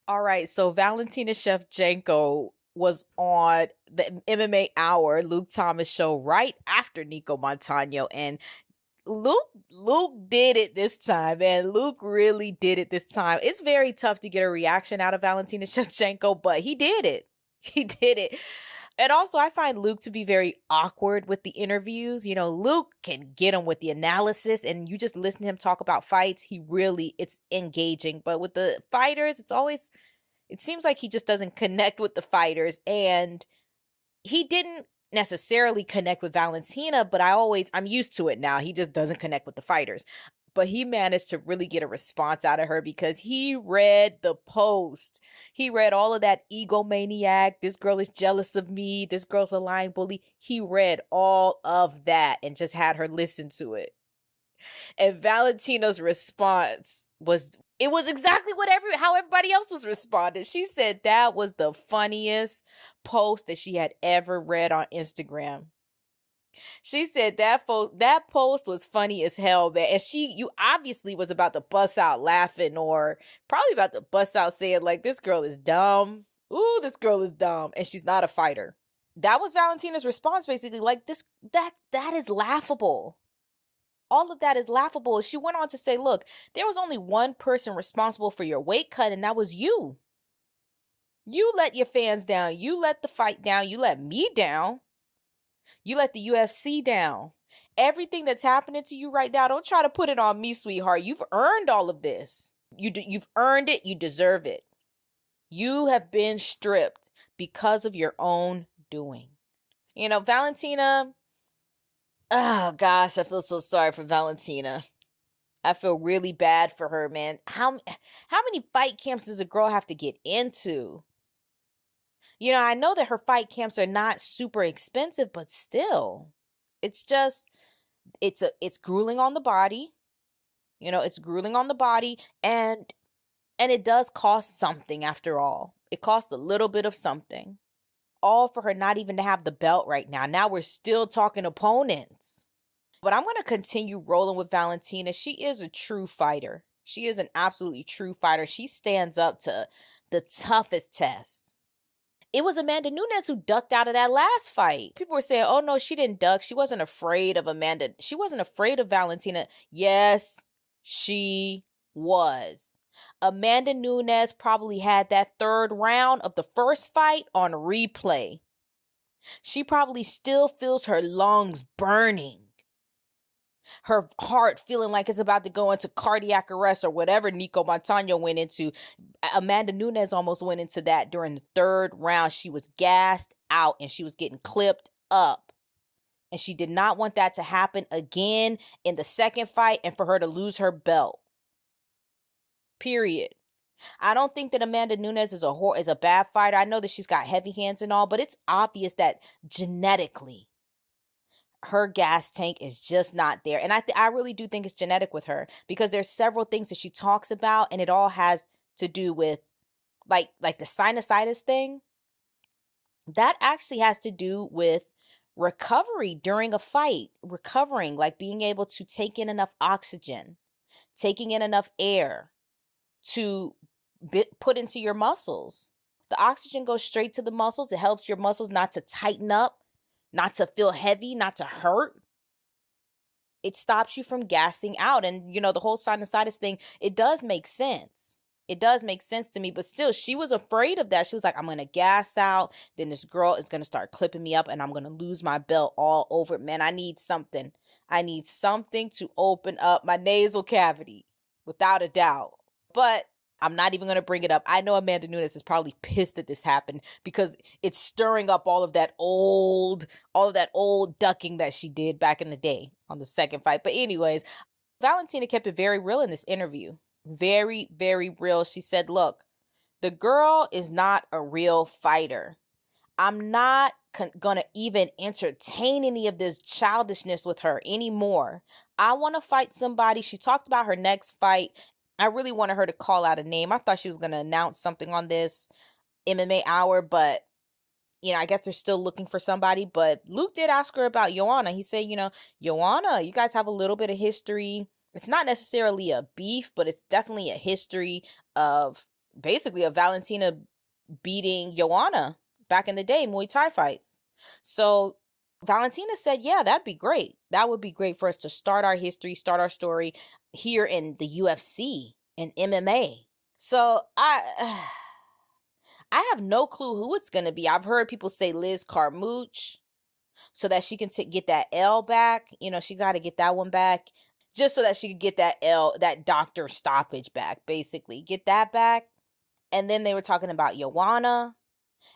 All right, so Valentina Shevchenko was on the MMA Hour, Luke Thomas show right after Nicco Montano, and Luke did it this time, and Luke really did it this time. It's very tough to get a reaction out of Valentina Shevchenko, but he did it. He did it. And also, I find Luke to be very awkward with the interviews. Luke can get him with the analysis, and you just listen to him talk about fights. It's engaging. But with the fighters, it seems like he just doesn't connect with the fighters. And he didn't necessarily connect with Valentina, but I'm used to it now. He just doesn't connect with the fighters. But he managed to really get a response out of her because he read the post. He read all of that egomaniac. This girl is jealous of me. This girl's a lying bully. He read all of that and just had her listen to it. And Valentina's response was exactly how everybody else was responding. She said that was the funniest post that she had ever read on Instagram. She said that post was funny as hell, man. And you obviously was about to bust out laughing, or probably about to bust out saying, like, this girl is dumb. Ooh, this girl is dumb. And she's not a fighter. That was Valentina's response, basically. Like, that is laughable. All of that is laughable. She went on to say, look, there was only one person responsible for your weight cut, and that was you. You let your fans down. You let the fight down. You let me down. You let the UFC down. Everything that's happening to you right now, don't try to put it on me, sweetheart. You've earned all of this. You've earned it. You deserve it. You have been stripped because of your own doing. Valentina, oh gosh, I feel so sorry for Valentina. I feel really bad for her, man. How many fight camps does a girl have to get into? I know that her fight camps are not super expensive, but still, it's grueling on the body. It's grueling on the body, and it does cost something after all. It costs a little bit of something. All for her not even to have the belt right now. Now we're still talking opponents. But I'm going to continue rolling with Valentina. She is a true fighter. She is an absolutely true fighter. She stands up to the toughest test. It was Amanda Nunes who ducked out of that last fight. People were saying, oh no, she didn't duck. She wasn't afraid of Amanda. She wasn't afraid of Valentina. Yes, she was. Amanda Nunes probably had that third round of the first fight on replay. She probably still feels her lungs burning. Her heart feeling like it's about to go into cardiac arrest or whatever Nicco Montano went into. Amanda Nunes almost went into that during the third round. She was gassed out and she was getting clipped up. And she did not want that to happen again in the second fight and for her to lose her belt. Period. I don't think that Amanda Nunes is a bad fighter. I know that she's got heavy hands and all, but it's obvious that genetically her gas tank is just not there. And I really do think it's genetic with her, because there's several things that she talks about, and it all has to do with like the sinusitis thing. That actually has to do with recovery during a fight, recovering, like being able to take in enough oxygen, taking in enough air to put into your muscles. The oxygen goes straight to the muscles. It helps your muscles not to tighten up, not to feel heavy, not to hurt. It stops you from gassing out. And, the whole sinusitis thing, it does make sense. It does make sense to me, but still, she was afraid of that. She was like, I'm going to gas out. Then this girl is going to start clipping me up and I'm going to lose my belt all over. Man, I need something. I need something to open up my nasal cavity, without a doubt. But I'm not even going to bring it up. I know Amanda Nunes is probably pissed that this happened because it's stirring up all of that old ducking that she did back in the day on the second fight. But anyways, Valentina kept it very real in this interview. Very, very real. She said, look, the girl is not a real fighter. I'm not going to even entertain any of this childishness with her anymore. I want to fight somebody. She talked about her next fight. I really wanted her to call out a name. I thought she was going to announce something on this MMA hour, but, I guess they're still looking for somebody. But Luke did ask her about Joanna. He said, Joanna, you guys have a little bit of history. It's not necessarily a beef, but it's definitely a history of basically of Valentina beating Joanna back in the day, Muay Thai fights. So Valentina said, yeah, that'd be great. That would be great for us to start our history, start our story here in the UFC and MMA. So I have no clue who it's going to be. I've heard people say Liz Carmouche so that she can get that L back. You know, she got to get that one back just so that she could get that that doctor stoppage back, basically. Get that back. And then they were talking about Joanna.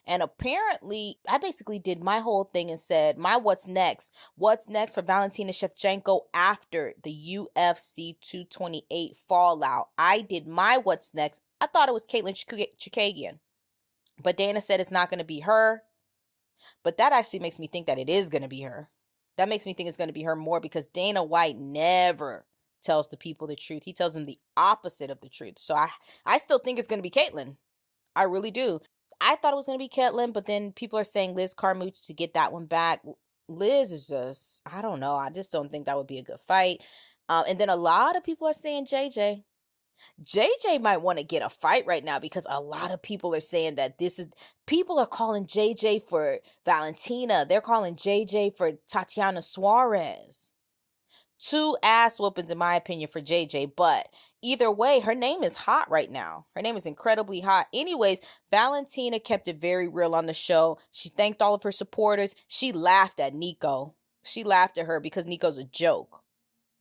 And apparently, I basically did my whole thing and said, my what's next? What's next for Valentina Shevchenko after the UFC 228 fallout? I did my what's next. I thought it was Caitlin Chukagian. But Dana said it's not going to be her. But that actually makes me think that it is going to be her. That makes me think it's going to be her more because Dana White never tells the people the truth. He tells them the opposite of the truth. So I still think it's going to be Caitlin. I really do. I thought it was going to be Caitlin, but then people are saying Liz Carmouche to get that one back. Liz is just, I don't know. I just don't think that would be a good fight. And then a lot of people are saying JJ. JJ might want to get a fight right now because a lot of people are saying that people are calling JJ for Valentina. They're calling JJ for Tatiana Suarez. 2 ass whoopings, in my opinion, for JJ. But either way, her name is hot right now. Her name is incredibly hot. Anyways, Valentina kept it very real on the show. She thanked all of her supporters. She laughed at Nicco. She laughed at her because Nicco's a joke.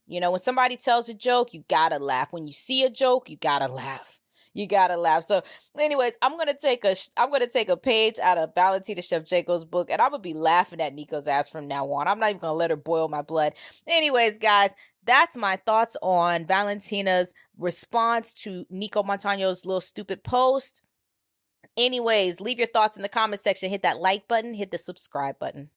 You know, when somebody tells a joke, you gotta laugh. When you see a joke, you gotta laugh. You gotta laugh. So, anyways, I'm gonna take a page out of Valentina Shevchenko's book, and I'm gonna be laughing at Nicco's ass from now on. I'm not even gonna let her boil my blood. Anyways, guys, that's my thoughts on Valentina's response to Nicco Montano's little stupid post. Anyways, leave your thoughts in the comment section. Hit that like button. Hit the subscribe button.